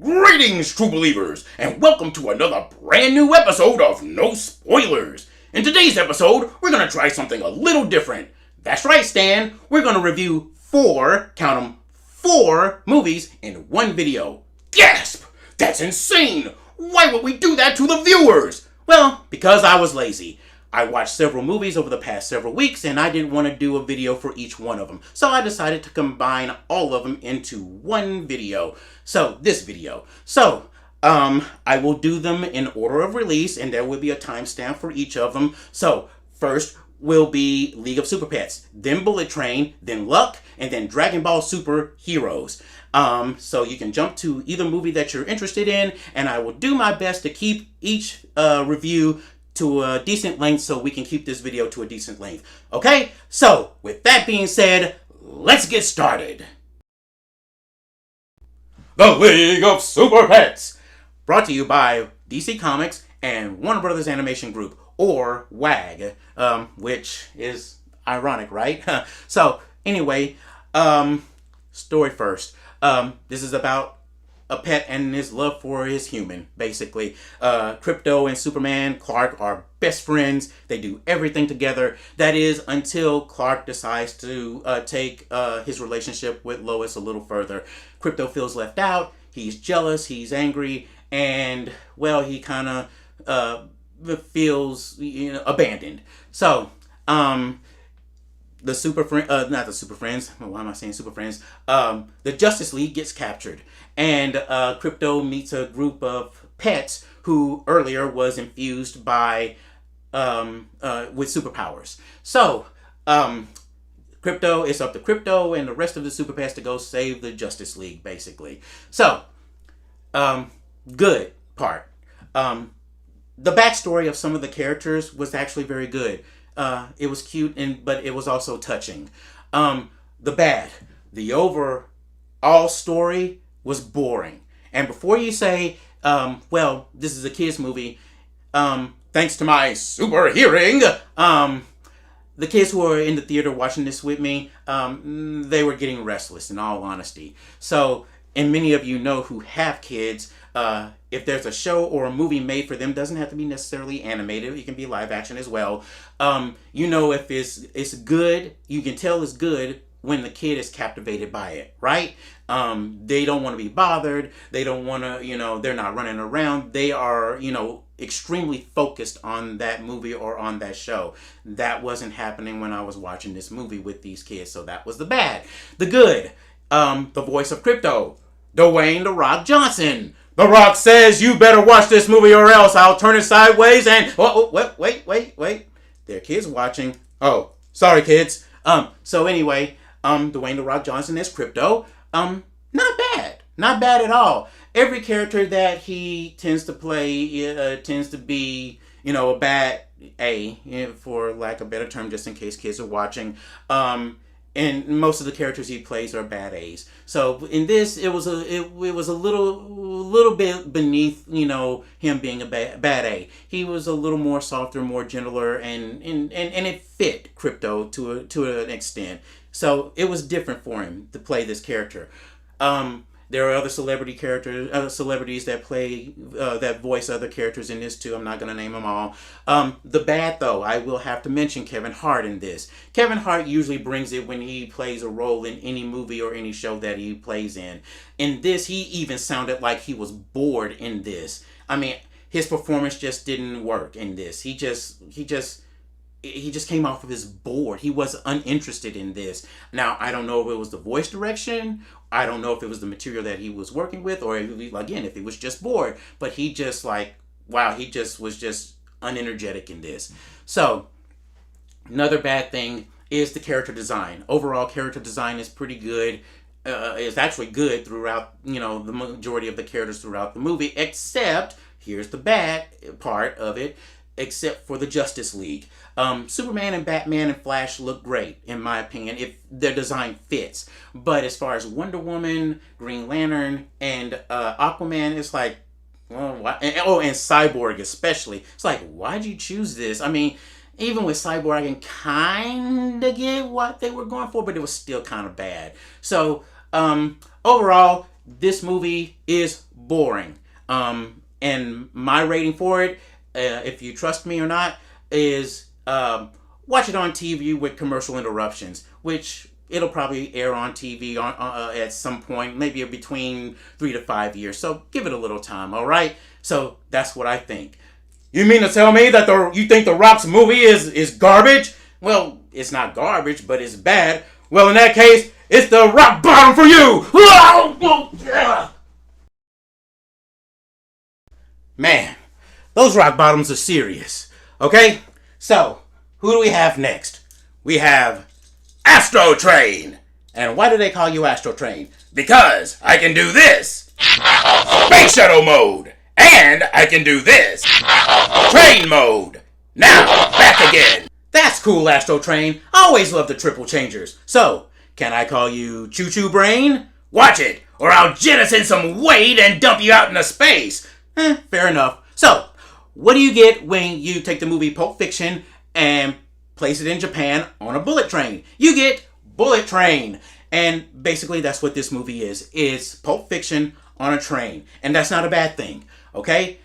Greetings, true believers, and welcome to another brand new episode of No Spoilers. In today's episode, we're going to try something a little different. That's right, Stan. We're going to review count them, four movies in one video. Gasp! That's insane! Why would we do that to the viewers? Well, because I was lazy. I watched several movies over the past several weeks and I didn't want to do a video for each one of them. So I decided to combine all of them into one video. This video. I will do them in order of release and there will be a timestamp for each of them. So first will be League of Super Pets, then Bullet Train, then Luck, and then Dragon Ball Super Heroes. So you can jump to either movie that you're interested in and I will do my best to keep each review to a decent length so we can keep this video to a decent length. Okay? So, with that being said, let's get started. The League of Super Pets! Brought to you by DC Comics and Warner Brothers Animation Group, or WAG, which is ironic, right? Anyway, story first. This is about a pet and his love for his human, basically. Krypto and Superman, Clark, are best friends. They do everything together. That is, until Clark decides to take his relationship with Lois a little further. Krypto feels left out. He's jealous. He's angry. And, well, he kind of feels abandoned. The Super Friends, not the Super Friends, why am I saying Super Friends? The Justice League gets captured, and Krypto meets a group of pets who earlier was infused by, with superpowers. It's up to Krypto and the rest of the Super Pets to go save the Justice League, basically. Good part. The backstory of some of the characters was actually very good. It was cute, but it was also touching. The overall story was boring. And before you say, well, this is a kids movie, thanks to my super hearing, the kids who were in the theater watching this with me, they were getting restless, in all honesty. And many of you know who have kids, if there's a show or a movie made for them, doesn't have to be necessarily animated. It can be live action as well. If it's good, you can tell it's good when the kid is captivated by it, right? They don't want to be bothered. They don't want to, they're not running around. They are, extremely focused on that movie or on that show. That wasn't happening when I was watching this movie with these kids. So that was the bad. The good, the voice of Krypto, Dwayne "The Rock" Johnson. The Rock says, "You better watch this movie or else I'll turn it sideways and..." Wait. There are kids watching. Oh, sorry, kids. Anyway, Dwayne "The Rock" Johnson is Krypto. Not bad. Not bad at all. Every character that he tends to play tends to be, a bad A, for lack of a better term, just in case kids are watching. And most of the characters he plays are bad A's. So in this, it was a little bit beneath, him being a bad A. He was a little more softer, more gentler, and it fit Krypto to an extent. So it was different for him to play this character. There are other celebrities that play, that voice other characters in this too. I'm not going to name them all. The bad, though, I will have to mention Kevin Hart in this. Kevin Hart usually brings it when he plays a role in any movie or any show that he plays in. In this, he even sounded like he was bored in this. I mean, his performance just didn't work in this. He just came off of his bored. He was uninterested in this. Now, I don't know if it was the voice direction. I don't know if it was the material that he was working with, or if it was just bored. But he just was just unenergetic in this. So, another bad thing is the character design. Overall, character design is pretty good. It's actually good throughout, the majority of the characters throughout the movie, except, here's the bad part of it, except for the Justice League. Superman and Batman and Flash look great, in my opinion, if their design fits. But as far as Wonder Woman, Green Lantern, and Aquaman, it's like, well, why? And Cyborg especially. It's like, why'd you choose this? I mean, even with Cyborg, I can kind of get what they were going for, but it was still kind of bad. So, overall, this movie is boring. And my rating for it, if you trust me or not, is watch it on TV with commercial interruptions, which it'll probably air on TV at some point, maybe between 3 to 5 years. So give it a little time, all right? So that's what I think. You mean to tell me that you think The Rock's movie is garbage? Well, it's not garbage, but it's bad. Well, in that case, it's the rock bottom for you! Man, those rock bottoms are serious. Okay? So, who do we have next? We have Astro Train. And why do they call you Astro Train? Because I can do this. Space Shuttle mode. And I can do this. Train mode. Now, back again. That's cool, Astro Train. I always love the triple changers. So, can I call you Choo Choo Brain? Watch it, or I'll jettison some weight and dump you out into space. Fair enough. So, what do you get when you take the movie Pulp Fiction and place it in Japan on a bullet train? You get Bullet Train. And basically that's what this movie is. It's Pulp Fiction on a train. And that's not a bad thing. Okay?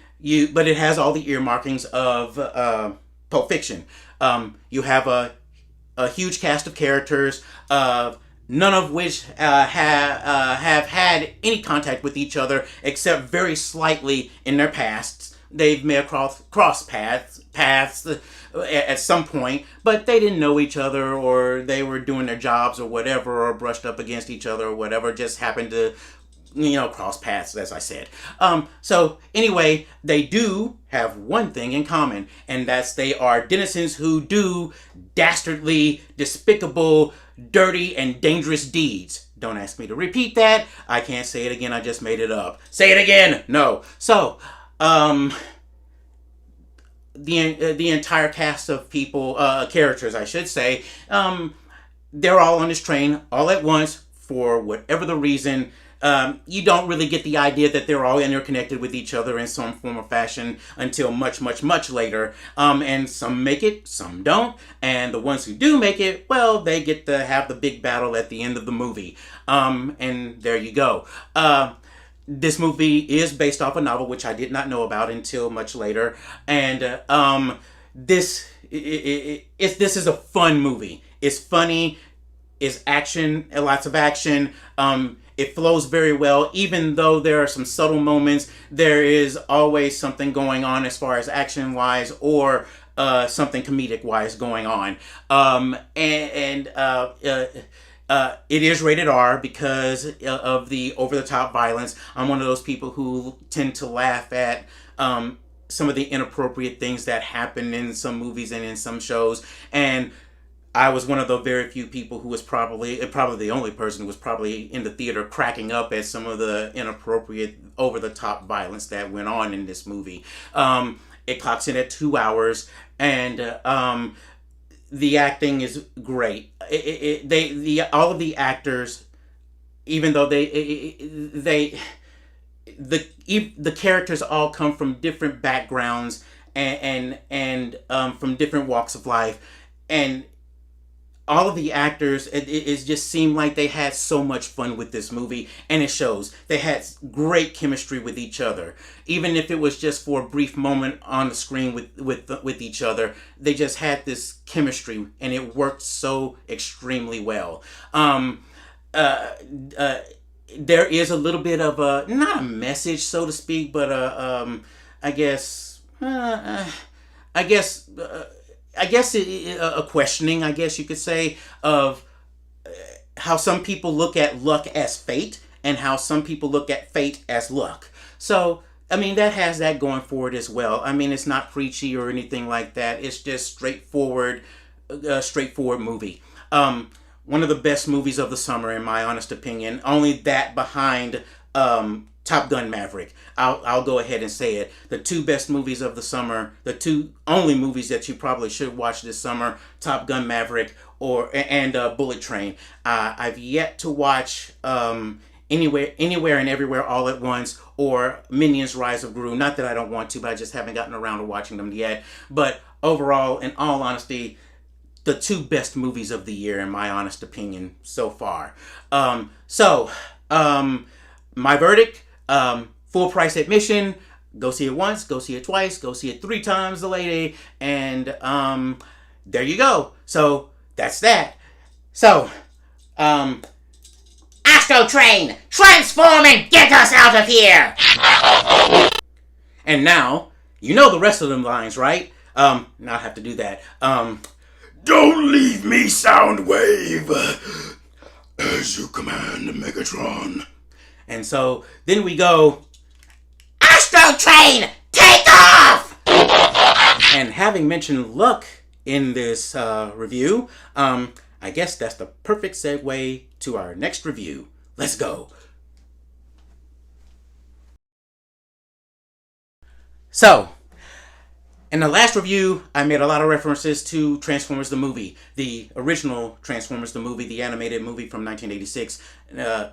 But it has all the earmarkings of Pulp Fiction. You have a huge cast of characters, none of which have had any contact with each other except very slightly in their pasts. They've may have crossed paths at some point, but they didn't know each other, or they were doing their jobs or whatever, or brushed up against each other or whatever, just happened to cross paths, as I said. So anyway, they do have one thing in common, and that's they are denizens who do dastardly, despicable, dirty, and dangerous deeds. Don't ask me to repeat that. I can't say it again. I just made it up. Say it again. No. So, the entire cast of people, characters, I should say, they're all on this train all at once for whatever the reason. You don't really get the idea that they're all interconnected with each other in some form or fashion until much, much, much later. And some make it, some don't. And the ones who do make it, well, they get to have the big battle at the end of the movie. And there you go. This movie is based off a novel, which I did not know about until much later. And this is a fun movie. It's funny. It's action, lots of action. It flows very well, even though there are some subtle moments. There is always something going on as far as action-wise or something comedic-wise going on. It is rated R because of the over-the-top violence. I'm one of those people who tend to laugh at some of the inappropriate things that happen in some movies and in some shows. And I was one of the very few people who was probably the only person who was probably in the theater cracking up at some of the inappropriate, over-the-top violence that went on in this movie. It clocks in at 2 hours, and the acting is great. All of the actors, even though the characters all come from different backgrounds and from different walks of life, and all of the actors, it just seemed like they had so much fun with this movie, and it shows. They had great chemistry with each other, even if it was just for a brief moment on the screen with each other. They just had this chemistry, and it worked so extremely well. There is a little bit of a, not a message, so to speak, but I guess a questioning, I guess you could say, of how some people look at luck as fate and how some people look at fate as luck. So, I mean, that has that going for it as well. I mean, it's not preachy or anything like that. It's just straightforward movie. One of the best movies of the summer, in my honest opinion. Only that behind Top Gun Maverick. I'll go ahead and say it. The two best movies of the summer, the two only movies that you probably should watch this summer, Top Gun Maverick and Bullet Train. I've yet to watch Anywhere and Everywhere All at Once or Minions Rise of Gru. Not that I don't want to, but I just haven't gotten around to watching them yet. But overall, in all honesty, the two best movies of the year, in my honest opinion, so far. my verdict, full price admission. Go see it once, go see it twice, go see it 3 times, the lady, and there you go. So that's that. So, Astro Train, transform and get us out of here! And now, you know the rest of them lines, right? Now I have to do that. Don't leave me, Soundwave, as you command, Megatron. And so then we go, Astro Train, take off! And having mentioned luck in this review, I guess that's the perfect segue to our next review. Let's go. So, in the last review, I made a lot of references to Transformers the movie, the original Transformers the movie, the animated movie from 1986,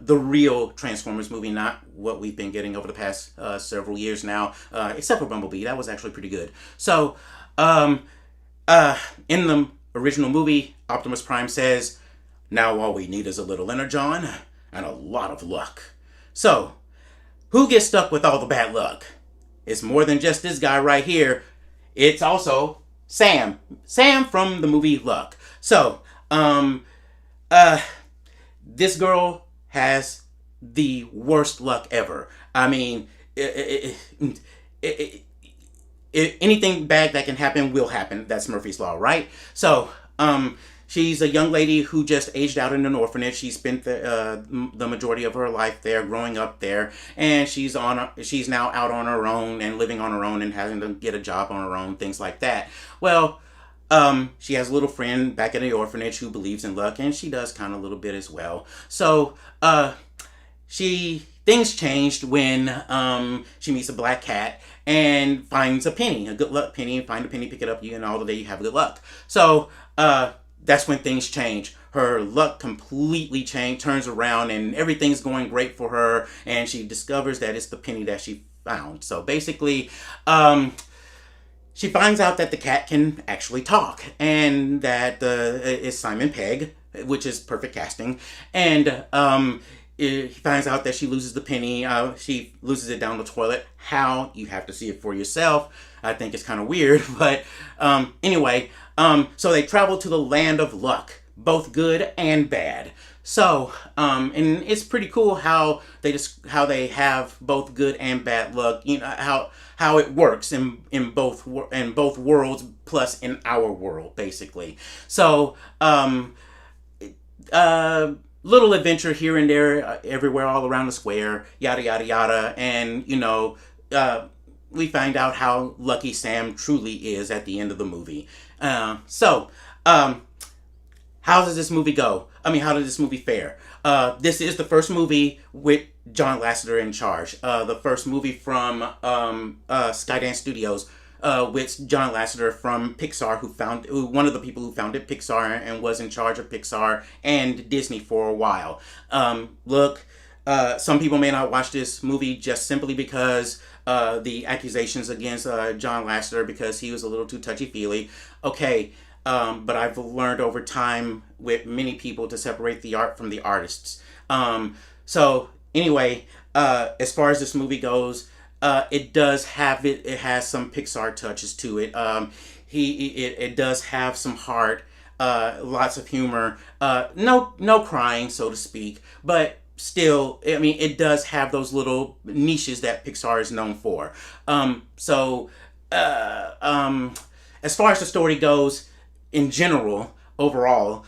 the real Transformers movie, not what we've been getting over the past several years now, except for Bumblebee. That was actually pretty good. So, in the original movie, Optimus Prime says, "Now all we need is a little energon and a lot of luck." So, who gets stuck with all the bad luck? It's more than just this guy right here. It's also Sam. Sam from the movie Luck. So, this girl has the worst luck ever. I mean, anything bad that can happen will happen. That's Murphy's Law, right? So, she's a young lady who just aged out in an orphanage. She spent the majority of her life there, growing up there, and she's now out on her own and living on her own and having to get a job on her own, things like that. Well, she has a little friend back in the orphanage who believes in luck, and she does kind of a little bit as well. So, things changed when she meets a black cat and finds a penny, a good luck penny, and find a penny, pick it up, and all the day you have good luck. So, that's when things change. Her luck completely turns around, and everything's going great for her, and she discovers that it's the penny that she found. So basically, she finds out that the cat can actually talk, and that it's Simon Pegg, which is perfect casting, and he finds out that she loses the penny. She loses it down the toilet. How? You have to see it for yourself. I think it's kind of weird, but anyway, so they travel to the land of luck, both good and bad. So, and it's pretty cool how they have both good and bad luck. You know how it works in both worlds, plus in our world, basically. So, little adventure here and there, everywhere, all around the square, yada yada yada, and we find out how lucky Sam truly is at the end of the movie. So, how does this movie go? I mean, how did this movie fare? This is the first movie with John Lasseter in charge. The first movie from Skydance Studios, with John Lasseter from Pixar, one of the people who founded Pixar and was in charge of Pixar and Disney for a while. Look, some people may not watch this movie just simply because the accusations against John Lasseter, because he was a little too touchy-feely. Okay, but I've learned over time with many people to separate the art from the artists. So anyway, as far as this movie goes, it has some Pixar touches to it. It does have some heart, lots of humor, no crying, so to speak, but still, I mean, it does have those little niches that Pixar is known for. So as far as the story goes, in general, overall,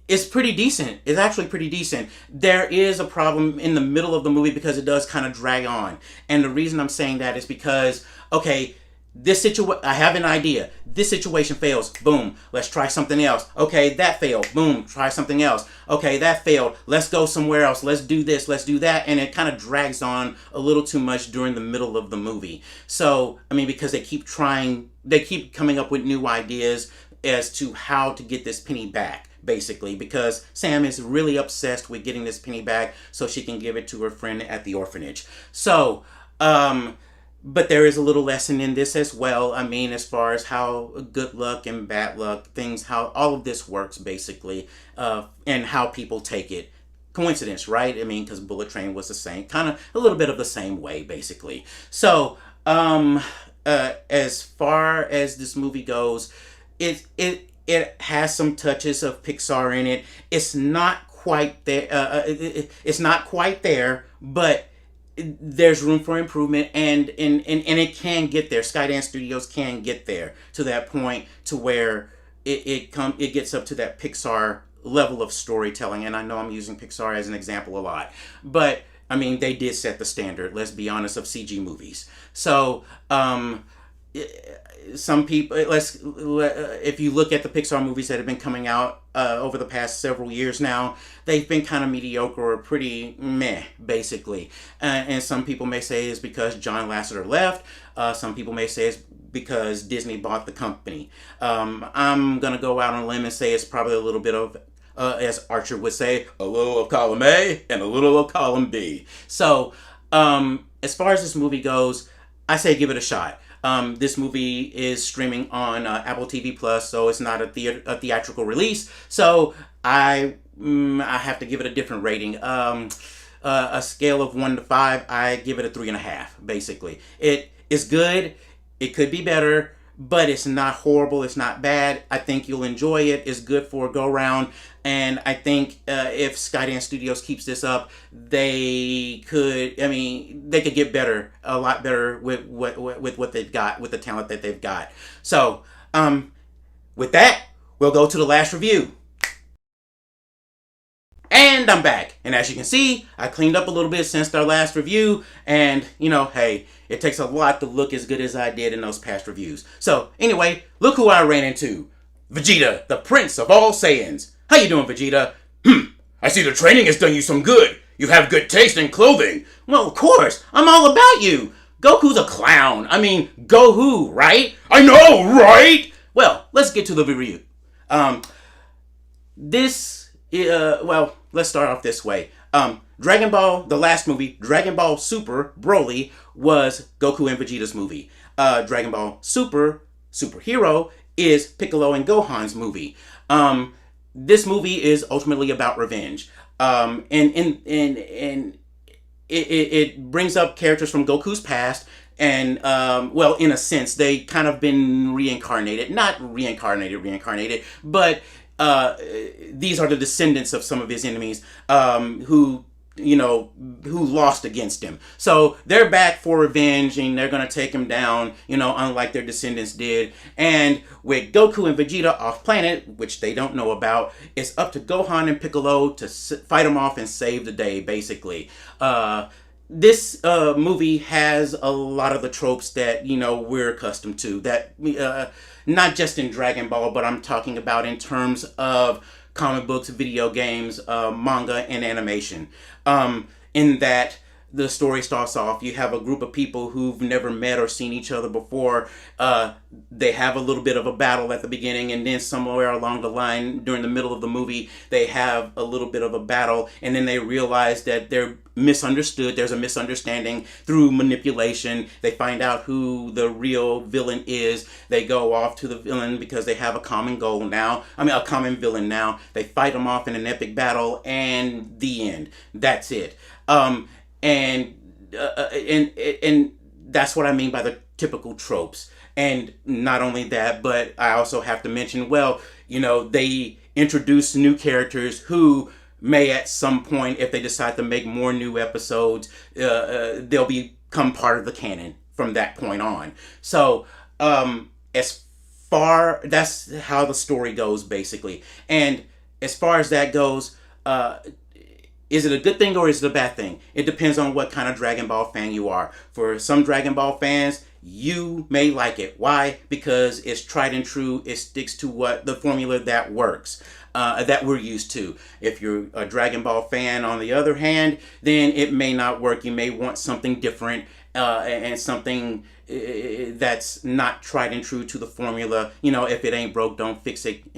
it's pretty decent. It's actually pretty decent. There is a problem in the middle of the movie because it does kind of drag on. And the reason I'm saying that is because, okay, I have an idea. This situation fails. Boom. Let's try something else. Okay, that failed. Boom. Try something else. Okay, that failed. Let's go somewhere else. Let's do this. Let's do that. And it kind of drags on a little too much during the middle of the movie. So, I mean, because they keep coming up with new ideas as to how to get this penny back, basically, because Sam is really obsessed with getting this penny back so she can give it to her friend at the orphanage. So, but there is a little lesson in this as well. I mean, as far as how good luck and bad luck, how all of this works, basically, and how people take it. coincidence, right? I mean, because Bullet Train was the same, kind of a little bit of the same way, basically. So, as far as this movie goes, it has some touches of Pixar in it. It's not quite there. It's not quite there, but there's room for improvement, and it can get there. Skydance Studios can get there to that point to where it gets up to that Pixar level of storytelling. And I know I'm using Pixar as an example a lot, but I mean they did set the standard. Let's be honest, of CG movies. So some people, if you look at the Pixar movies that have been coming out over the past several years now, they've been kind of mediocre or pretty meh, basically. And some people may say it's because John Lasseter left. Some people may say it's because Disney bought the company. I'm gonna go out on a limb and say it's probably a little bit of, as Archer would say, a little of column A and a little of column B. So as far as this movie goes, I say give it a shot. This movie is streaming on Apple TV Plus, so it's not a theatrical release. So I have to give it a different rating. A scale of 1 to 5, I give it a 3.5. Basically, it is good. It could be better, but it's not horrible. It's not bad. I think you'll enjoy it. It's good for a go round, and I think if Skydance Studios keeps this up, they could. I mean, they could get better, a lot better with what they've got, with the talent that they've got. So, with that, we'll go to the last review. And I'm back. And as you can see, I cleaned up a little bit since our last review. And, hey, it takes a lot to look as good as I did in those past reviews. So, anyway, look who I ran into. Vegeta, the Prince of all Saiyans. How you doing, Vegeta? I see the training has done you some good. You have good taste in clothing. Well, of course. I'm all about you. Goku's a clown. I mean, go who, right? I know, right? Well, let's get to the review. Let's start off this way. Dragon Ball, the last movie, Dragon Ball Super Broly, was Goku and Vegeta's movie. Dragon Ball Super Hero, is Piccolo and Gohan's movie. This movie is ultimately about revenge. And it brings up characters from Goku's past. And, in a sense, they kind of been reincarnated. Not reincarnated, but these are the descendants of some of his enemies who lost against him. So they're back for revenge, and they're going to take him down, unlike their descendants did. And with Goku and Vegeta off planet, which they don't know about, it's up to Gohan and Piccolo to fight them off and save the day, basically. This movie has a lot of the tropes that, we're accustomed to. That not just in Dragon Ball, but I'm talking about in terms of comic books, video games, manga, and animation. In that the story starts off, you have a group of people who've never met or seen each other before. They have a little bit of a battle at the beginning, and then somewhere along the line, during the middle of the movie, they have a little bit of a battle, and then they realize that they're misunderstood. There's a misunderstanding through manipulation. They find out who the real villain is. They go off to the villain because they have a common goal now. A common villain now. They fight them off in an epic battle, and the end. That's it. And that's what I mean by the typical tropes. And not only that, but I also have to mention, they introduce new characters who may at some point, if they decide to make more new episodes, they'll become part of the canon from that point on. So, that's how the story goes, basically. And as far as that goes, is it a good thing or is it a bad thing? It depends on what kind of Dragon Ball fan you are. For some Dragon Ball fans, you may like it. Why? Because it's tried and true. It sticks to what the formula that works, that we're used to. If you're a Dragon Ball fan, on the other hand, then it may not work. You may want something different and something that's not tried and true to the formula. If it ain't broke, don't fix it.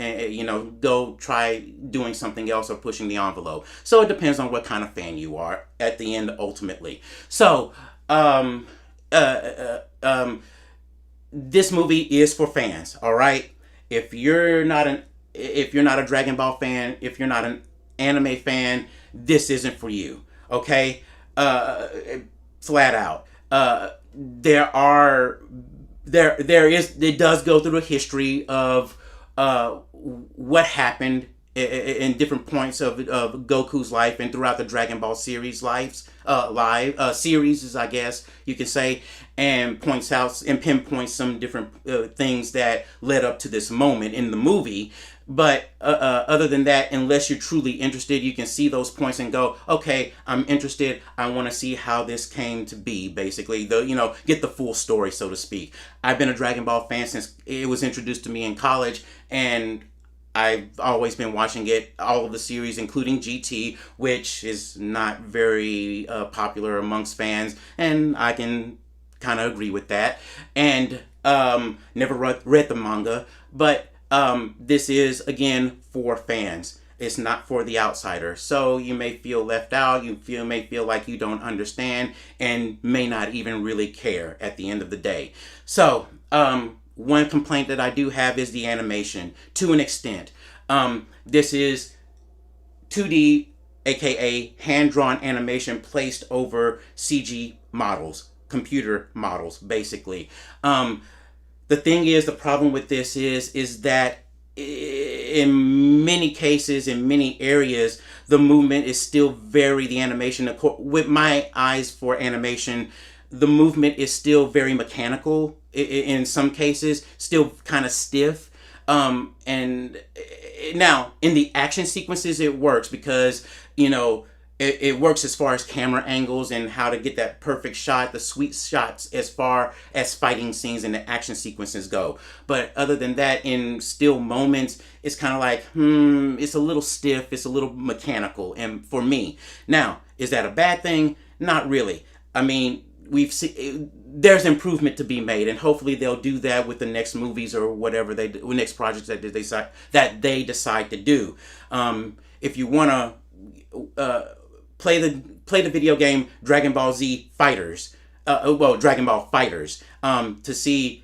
Go try doing something else or pushing the envelope. So it depends on what kind of fan you are at the end, ultimately. So, this movie is for fans, all right? If you're not a Dragon Ball fan, if you're not an anime fan, this isn't for you. Okay, uh, flat out. There are there is it does go through a history of what happened in different points of Goku's life and throughout the Dragon Ball series series, I guess you can say, and points out and pinpoints some different things that led up to this moment in the movie. But other than that, unless you're truly interested, you can see those points and go, okay, I'm interested. I want to see how this came to be. Basically, get the full story, so to speak. I've been a Dragon Ball fan since it was introduced to me in college, and I've always been watching it, all of the series, including GT, which is not very popular amongst fans, and I can kind of agree with that. And never read the manga, but this is, again, for fans. It's not for the outsider. So you may feel left out. May feel like you don't understand and may not even really care at the end of the day. So one complaint that I do have is the animation to an extent. This is 2D, aka hand-drawn animation placed over CG models, computer models, basically. The problem with this is that in many cases, in many areas, the movement is still the animation, with my eyes for animation, the movement is still very mechanical in some cases, still kind of stiff. And now in the action sequences, it works because, it works as far as camera angles and how to get that perfect shot, the sweet shots as far as fighting scenes and the action sequences go. But other than that, in still moments, it's kind of like, it's a little stiff, it's a little mechanical, and for me. Now, is that a bad thing? Not really. I mean, there's improvement to be made, and hopefully they'll do that with the next movies or whatever next projects that they decide to do. If you want to play the video game Dragon Ball Z Fighters, Dragon Ball Fighters, to see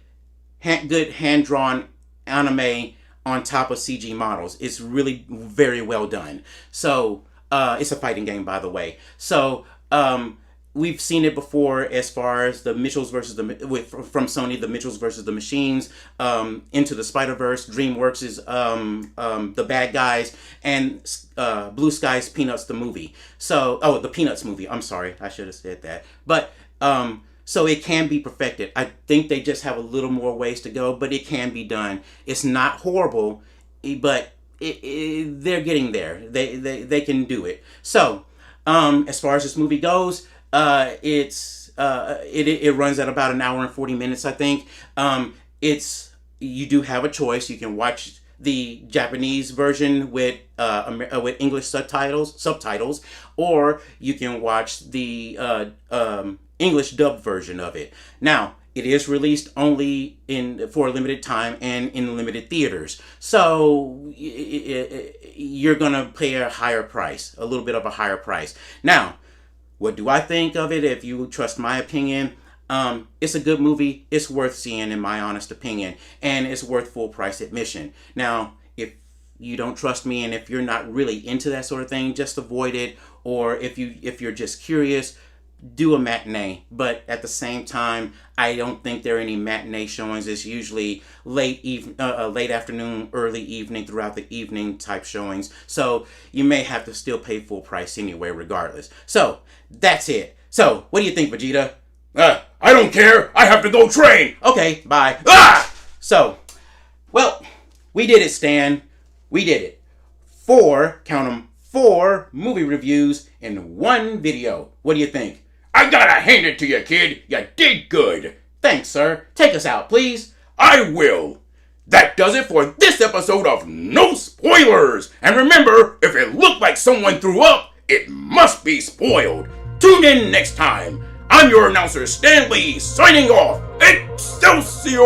good hand-drawn anime on top of CG models. It's really very well done. So it's a fighting game, by the way. So we've seen it before as far as the Mitchells from Sony, the Mitchells versus the Machines, Into the Spider-Verse, DreamWorks is the bad guys, and Blue Sky's Peanuts the movie. So, the Peanuts movie. I'm sorry, I should have said that. But so it can be perfected. I think they just have a little more ways to go, but it can be done. It's not horrible, but they're getting there. They can do it. So, as far as this movie goes, it runs at about an hour and 40 minutes, I think. You do have a choice. You can watch the Japanese version with English subtitles, or you can watch the English dubbed version of it. Now, it is released only for a limited time and in limited theaters. So you're gonna pay a little bit of a higher price. Now, what do I think of it? If you trust my opinion, it's a good movie. It's worth seeing, in my honest opinion, and it's worth full price admission. Now, if you don't trust me and if you're not really into that sort of thing, just avoid it. Or if you're just curious, do a matinee. But at the same time, I don't think there are any matinee showings. It's usually late afternoon, early evening, throughout the evening type showings. So you may have to still pay full price anyway, regardless. So that's it. So what do you think, Vegeta? I don't care. I have to go train. Okay, bye. So, well, we did it, Stan. We did it. 4 movie reviews in one video. What do you think? I gotta hand it to you, kid. You did good. Thanks, sir. Take us out, please. I will. That does it for this episode of No Spoilers. And remember, if it looked like someone threw up, it must be spoiled. Tune in next time. I'm your announcer, Stan Lee, signing off. Excelsior!